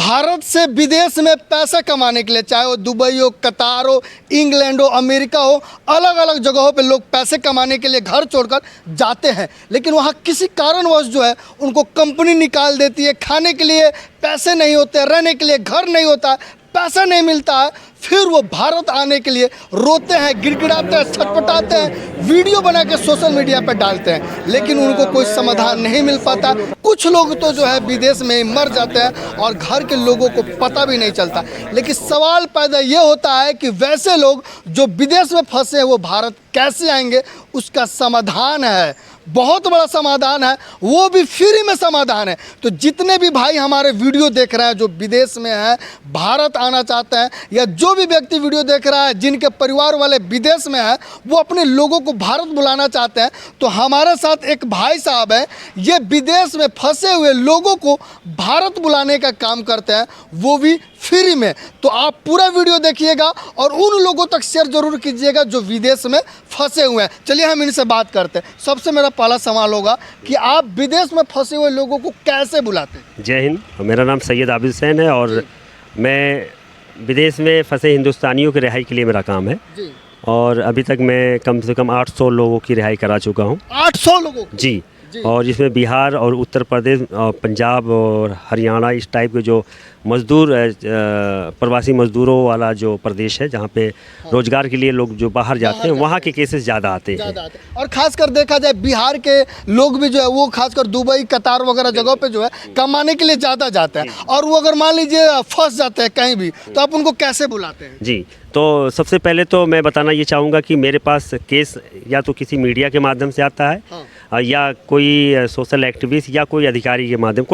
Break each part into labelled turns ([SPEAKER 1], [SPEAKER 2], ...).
[SPEAKER 1] भारत से विदेश में पैसा कमाने के लिए, चाहे वो दुबई हो, कतार हो, इंग्लैंड हो, अमेरिका हो, अलग अलग जगहों पे लोग पैसे कमाने के लिए घर छोड़कर जाते हैं। लेकिन वहाँ किसी कारणवश जो है उनको कंपनी निकाल देती है, खाने के लिए पैसे नहीं होते, रहने के लिए घर नहीं होता, पैसा नहीं मिलता है। फिर वो भारत आने के लिए रोते हैं, गिड़गिड़ाते हैं, छटपटाते हैं, वीडियो बना के सोशल मीडिया पर डालते हैं, लेकिन उनको कोई समाधान नहीं मिल पाता। कुछ लोग तो जो है विदेश में ही मर जाते हैं और घर के लोगों को पता भी नहीं चलता। लेकिन सवाल पैदा ये होता है कि वैसे लोग जो विदेश में फंसे हैं वो भारत कैसे आएंगे? उसका समाधान है, बहुत बड़ा समाधान है, वो भी फ्री में समाधान है। तो जितने भी भाई हमारे वीडियो देख रहे हैं जो विदेश में हैं, भारत आना चाहते हैं, या जो भी व्यक्ति वीडियो देख रहा है जिनके परिवार वाले विदेश में हैं, वो अपने लोगों को भारत बुलाना चाहते हैं, तो हमारे साथ एक भाई साहब हैं, ये विदेश में फंसे हुए लोगों को भारत बुलाने का काम करते हैं, वो भी फ्री में। तो आप पूरा वीडियो देखिएगा और उन लोगों तक शेयर जरूर कीजिएगा जो विदेश में फंसे हुए हैं। चलिए हम इनसे बात करते हैं। सबसे मेरा पहला सवाल होगा कि आप विदेश में फंसे हुए लोगों को कैसे बुलाते हैं?
[SPEAKER 2] जय हिंद, मेरा नाम सैयद आबिद हुसैन है और मैं विदेश में फंसे हिंदुस्तानियों की रिहाई के लिए मेरा काम है
[SPEAKER 1] जी।
[SPEAKER 2] और अभी तक मैं कम से कम 800 लोगों की रिहाई करा चुका हूँ।
[SPEAKER 1] 800 लोगों को?
[SPEAKER 2] जी।
[SPEAKER 1] जी।
[SPEAKER 2] और जिसमें बिहार और उत्तर प्रदेश और पंजाब और हरियाणा इस टाइप के जो मज़दूर प्रवासी मज़दूरों वाला जो प्रदेश है जहाँ पे रोज़गार के लिए लोग जो बाहर जाते हैं वहाँ के केसेस ज़्यादा आते हैं।
[SPEAKER 1] और खासकर देखा जाए बिहार के लोग भी जो है वो खासकर दुबई, कतार वगैरह जगहों पे जो है कमाने के लिए ज़्यादा जाते हैं, और वो अगर मान लीजिए फंस जाते हैं कहीं भी, तो आप उनको कैसे बुलाते हैं?
[SPEAKER 2] जी, तो सबसे पहले तो मैं बताना ये चाहूँगा कि मेरे पास केस या तो किसी मीडिया के माध्यम से आता है, या कोई सोशल एक्टिविस्ट या कोई अधिकारी के माध्यम,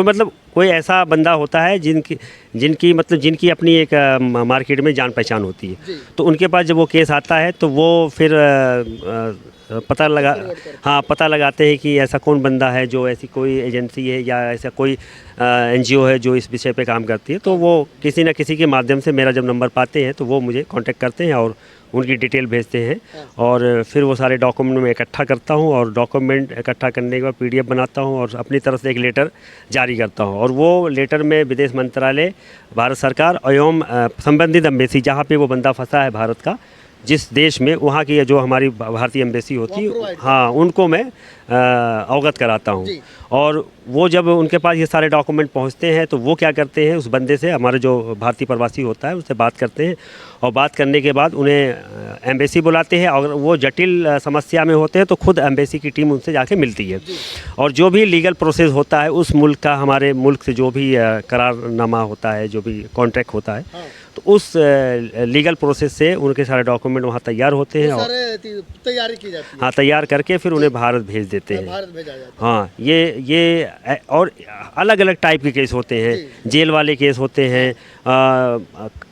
[SPEAKER 2] कोई ऐसा बंदा होता है जिनकी अपनी एक मार्केट में जान पहचान होती है। तो उनके पास जब वो केस आता है तो वो फिर पता लगाते हैं कि ऐसा कौन बंदा है जो ऐसी कोई एजेंसी है या ऐसा कोई NGO है जो इस विषय पे काम करती है। तो वो किसी न किसी के माध्यम से मेरा जब नंबर पाते हैं तो वो मुझे कांटेक्ट करते हैं और उनकी डिटेल भेजते हैं, और फिर वो सारे डॉक्यूमेंट मैं इकट्ठा करता हूँ और डॉक्यूमेंट इकट्ठा करने के बाद PDF बनाता हूँ और अपनी तरफ से एक लेटर जारी करता हूँ, और वो लेटर में विदेश मंत्रालय, भारत सरकार एवं संबंधित एम्बेसी जहाँ पे वो बंदा फंसा है भारत का, जिस देश में, वहाँ की जो हमारी भारतीय एम्बेसी होती है, हाँ, उनको मैं अवगत कराता हूँ। और वो जब उनके पास ये सारे डॉक्यूमेंट पहुँचते हैं तो वो क्या करते हैं, उस बंदे से, हमारे जो भारतीय प्रवासी होता है उससे बात करते हैं, और बात करने के बाद उन्हें एम्बेसी बुलाते हैं। अगर वो जटिल समस्या में होते हैं तो खुद एम्बेसी की टीम उनसे जाके मिलती है, और जो भी लीगल प्रोसेस होता है उस मुल्क का, हमारे मुल्क से जो भी करारनामा होता है, जो भी कॉन्ट्रैक्ट होता है, तो उस लीगल प्रोसेस से उनके सारे डॉक्यूमेंट वहाँ तैयार होते हैं और
[SPEAKER 1] तैयारी की जाती है।
[SPEAKER 2] हाँ, तैयार करके फिर उन्हें भारत भेज देते हैं।
[SPEAKER 1] भारत भेजा जाता है।
[SPEAKER 2] हाँ, ये और अलग अलग टाइप के केस होते हैं, जेल वाले केस होते हैं,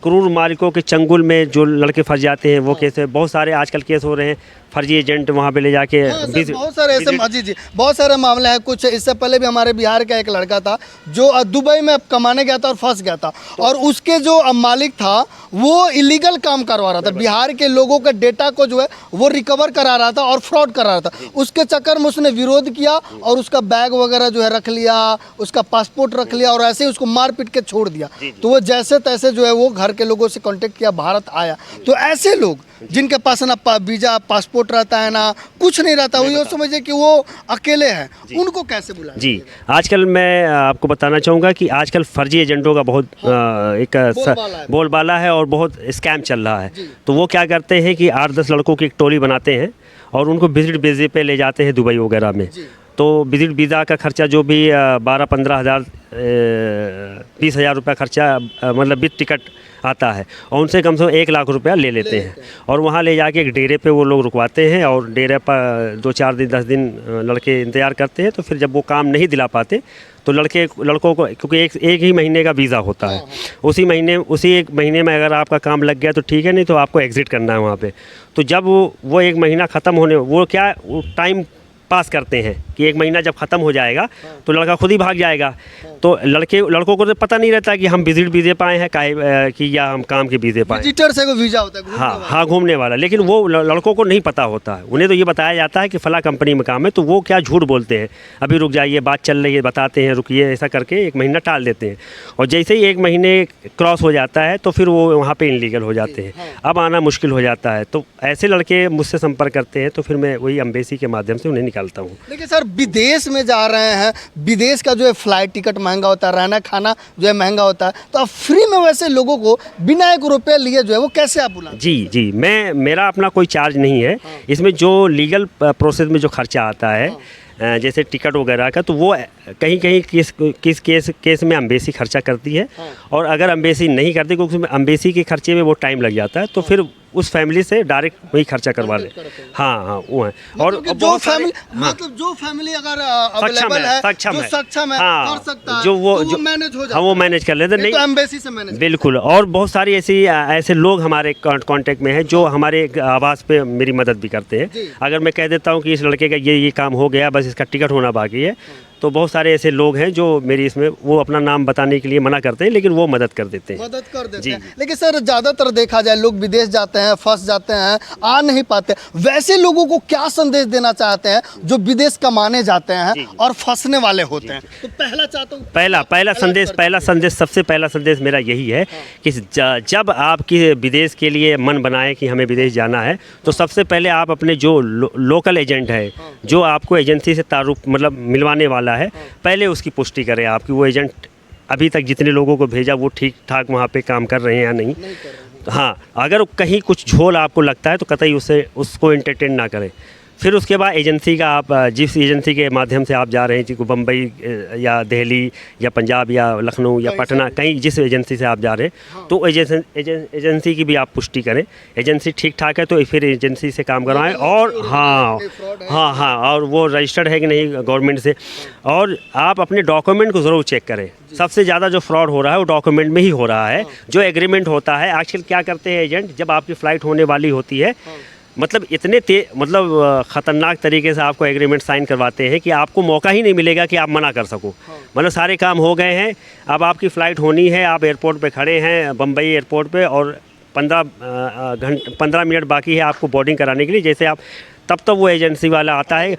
[SPEAKER 2] क्रूर मालिकों के चंगुल में जो लड़के फंस जाते हैं वो केस है, बहुत सारे आजकल केस हो रहे हैं, फर्जी एजेंट वहाँ पे ले जाके
[SPEAKER 1] बहुत सारे ऐसे जी बहुत सारे मामले हैं। कुछ इससे पहले भी हमारे बिहार का एक लड़का था जो दुबई में कमाने गया था और फंस गया था, और उसके जो मालिक था वो इलीगल काम करवा रहा था, बिहार के लोगों के डेटा को जो है वो रिकवर करा रहा था और फ्रॉड करा रहा था। उसके चक्कर में उसने विरोध किया और उसका बैग वगैरह जो है रख लिया, उसका पासपोर्ट रख लिया, और ऐसे ही उसको मार पीट के छोड़ दिया। तो वो जैसे तैसे जो है वो घर के लोगों से कांटेक्ट किया, भारत आया। तो ऐसे लोग जिनके पास ना वीजा, पासपोर्ट रहता है, ना कुछ नहीं रहता, वो समझिए कि वो अकेले हैं, उनको कैसे बुलाएं?
[SPEAKER 2] जी, आजकल मैं आपको बताना चाहूँगा कि आजकल फर्जी एजेंटों का बहुत एक बोलबाला है और बहुत स्कैम चल रहा है। तो वो क्या करते हैं कि 8-10 लड़कों की एक टोली बनाते हैं और उनको विजिट वीज़े पे ले जाते हैं दुबई वगैरह में। तो विजिट वीज़ा का खर्चा जो भी 12-15 हज़ार 20 हज़ार रुपया खर्चा, मतलब विद टिकट आता है, और उनसे कम से कम 1 लाख रुपया ले लेते हैं, और वहाँ ले जाके एक डेरे पे वो लोग रुकवाते हैं, और डेरे पर 2-4 दिन 10 दिन लड़के इंतज़ार करते हैं। तो फिर जब वो काम नहीं दिला पाते तो लड़कों को, क्योंकि एक ही महीने का वीज़ा होता है, उसी एक महीने में अगर आपका काम लग गया तो ठीक है, नहीं तो आपको एग्ज़िट करना है वहाँ पे। तो जब वो 1 महीना ख़त्म होने, वो टाइम पास करते हैं कि 1 महीना जब ख़त्म हो जाएगा तो लड़का खुद ही भाग जाएगा। तो लड़कों को तो पता नहीं रहता कि हम विजिट वीज़े पाए हैं कि या हम काम के वीज़े पाए।
[SPEAKER 1] विजिटर से कोई वीज़ा होता है, घूमने
[SPEAKER 2] हाँ
[SPEAKER 1] वाला।
[SPEAKER 2] हाँ, घूमने वाला। लेकिन वो लड़कों को नहीं पता होता है। उन्हें तो ये बताया जाता है कि फ़ला कंपनी में काम है, तो वो क्या झूठ बोलते हैं, अभी रुक जाइए, बात चल रही है, बताते हैं, रुकिए, ऐसा करके 1 महीना टाल देते हैं। और जैसे ही 1 महीने क्रॉस हो जाता है तो फिर वो वहाँ पे इनलीगल हो जाते हैं, अब आना मुश्किल हो जाता है। तो ऐसे लड़के मुझसे संपर्क करते हैं, तो फिर मैं वही एम्बेसी के माध्यम से उन्हें निकालता हूँ।
[SPEAKER 1] देखिए सर, विदेश में जा रहे हैं, विदेश का जो है फ्लाइट टिकट महंगा होता है, रहना खाना जो है महंगा होता है, तो आप फ्री में वैसे लोगों को बिना 1 रुपये लिए जो है वो कैसे आप बुलाते हैं?
[SPEAKER 2] जी, मेरा अपना कोई चार्ज नहीं है। इसमें जो लीगल प्रोसेस में जो खर्चा आता है, जैसे टिकट वगैरह का, तो वो कहीं किस केस में एम्बेसी खर्चा करती है। और अगर एम्बेसी नहीं करती, क्योंकि उसमें एम्बेसी के खर्चे में वो टाइम लग जाता है, तो फिर उस फैमिली से डायरेक्ट वही खर्चा करवा ले। हाँ, वो है। और
[SPEAKER 1] मतलब कि
[SPEAKER 2] बहुत सारे-
[SPEAKER 1] मतलब जो फैमिली अगर
[SPEAKER 2] सक्षम
[SPEAKER 1] अवेलेबल है,
[SPEAKER 2] सक्षम
[SPEAKER 1] जो
[SPEAKER 2] है,
[SPEAKER 1] सक्षम है,
[SPEAKER 2] हाँ,
[SPEAKER 1] कर सकता है,
[SPEAKER 2] जो वो
[SPEAKER 1] तो
[SPEAKER 2] जो
[SPEAKER 1] मैनेज हो जाता
[SPEAKER 2] हाँ, वो
[SPEAKER 1] है।
[SPEAKER 2] मैनेज कर लेते
[SPEAKER 1] ये
[SPEAKER 2] नहीं।
[SPEAKER 1] तो एम्बेसी से मैनेज।
[SPEAKER 2] बिल्कुल। और बहुत सारी ऐसे लोग हमारे कांटेक्ट में हैं जो हमारे आवाज़ पे मेरी मदद भी करते हैं।
[SPEAKER 1] जी।
[SPEAKER 2] अगर मैं कह देता हूँ कि इस लड़के का ये काम हो गया, बस इसका टिकट होना बाकी है, तो बहुत सारे ऐसे लोग हैं जो मेरी इसमें, वो अपना नाम बताने के लिए मना करते हैं, लेकिन वो मदद कर देते हैं।
[SPEAKER 1] मदद कर देते
[SPEAKER 2] जी,
[SPEAKER 1] हैं। लेकिन सर, ज़्यादातर देखा जाए लोग विदेश जाते हैं, फंस जाते हैं, आ नहीं पाते। वैसे लोगों को क्या संदेश देना चाहते हैं जो विदेश कमाने जाते हैं और फंसने वाले होते हैं? तो पहला चाहता हूँ,
[SPEAKER 2] पहला संदेश सबसे पहला संदेश मेरा यही है कि जब आपकी विदेश के लिए मन बनाए कि हमें विदेश जाना है, तो सबसे पहले आप अपने जो लोकल एजेंट है, जो आपको एजेंसी से तारुफ मतलब मिलवाने वाला है, पहले उसकी पुष्टि करें आपकी वो एजेंट अभी तक जितने लोगों को भेजा वो ठीक ठाक वहाँ पे काम कर रहे हैं या नहीं। तो हाँ, अगर कहीं कुछ झोल आपको लगता है तो कतई उसको एंटरटेन ना करें। फिर उसके बाद एजेंसी का, आप जिस एजेंसी के माध्यम से आप जा रहे हैं, चाहे बम्बई या दिल्ली या पंजाब या लखनऊ या पटना, कहीं जिस एजेंसी से आप जा रहे हैं, तो एजेंसी की भी आप पुष्टि करें। एजेंसी ठीक ठाक है तो फिर एजेंसी से काम करवाएं। और हाँ, और वो रजिस्टर्ड है कि नहीं गवर्नमेंट से। और आप अपने डॉक्यूमेंट को ज़रूर चेक करें। सबसे ज़्यादा जो फ्रॉड हो रहा है वो डॉक्यूमेंट में ही हो रहा है। जो एग्रीमेंट होता है, आजकल क्या करते हैं एजेंट, जब आपकी फ़्लाइट होने वाली होती है, मतलब इतने ख़तरनाक तरीके से आपको एग्रीमेंट साइन करवाते हैं कि आपको मौका ही नहीं मिलेगा कि आप मना कर सको। मतलब सारे काम हो गए हैं, अब आपकी फ़्लाइट होनी है, आप एयरपोर्ट पे खड़े हैं, बम्बई एयरपोर्ट पे, और 15 मिनट बाकी है आपको बोर्डिंग कराने के लिए। जैसे आप तब वो एजेंसी वाला आता है,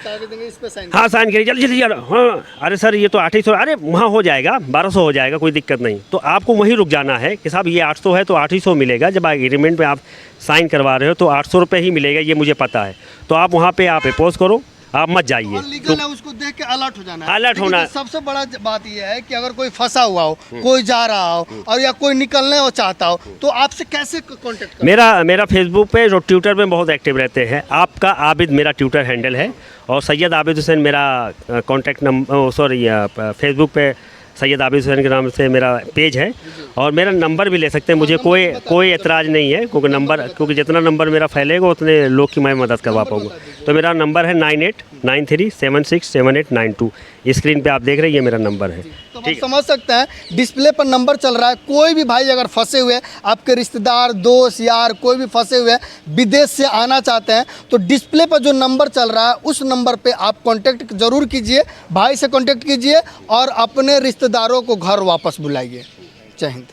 [SPEAKER 2] हाँ साइन करिए, जल्दी जल्दी, हाँ अरे सर ये तो 800, अरे वहाँ हो जाएगा, 1200 हो जाएगा, कोई दिक्कत नहीं। तो आपको वहीं रुक जाना है कि साहब ये 800 है तो 800 मिलेगा। जब एग्रीमेंट पे आप साइन करवा रहे हो तो 800 रुपये ही मिलेगा, ये मुझे पता है। तो आप वहाँ पे आप अपोज करो, आप मत जाइए।
[SPEAKER 1] और लीगल है, उसको देख के अलर्ट हो जाना है।
[SPEAKER 2] अलर्ट
[SPEAKER 1] लेकिन
[SPEAKER 2] होना।
[SPEAKER 1] सबसे बड़ा बात यह है कि अगर कोई फंसा हुआ हो, कोई जा रहा हो, और या कोई निकलने हो चाहता हो, तो आपसे कैसे कांटेक्ट करें?
[SPEAKER 2] मेरा फेसबुक पे और ट्विटर पे बहुत एक्टिव रहते हैं। आपका आबिद मेरा ट्विटर हैंडल है, और सैयद आबिद हुसैन मेरा कॉन्टैक्ट नंबर, सॉरी फेसबुक पे सैयद आबिद हुसैन के नाम से मेरा पेज है। और मेरा नंबर भी ले सकते हैं, मुझे कोई एतराज़ नहीं है, क्योंकि जितना नंबर मेरा फैलेगा उतने लोग की मैं मदद करवा पाऊँगा। तो मेरा नंबर है 9893767892। स्क्रीन पे आप देख रहे हैं, ये मेरा नंबर है।
[SPEAKER 1] तो आप समझ सकते हैं, डिस्प्ले पर नंबर चल रहा है। कोई भी भाई अगर फंसे हुए, आपके रिश्तेदार, दोस्त, यार कोई भी फंसे हुए विदेश से आना चाहते हैं, तो डिस्प्ले पर जो नंबर चल रहा है उस नंबर पे आप कांटेक्ट जरूर कीजिए, भाई से कांटेक्ट कीजिए और अपने रिश्तेदारों को घर वापस बुलाइए। जय हिंद।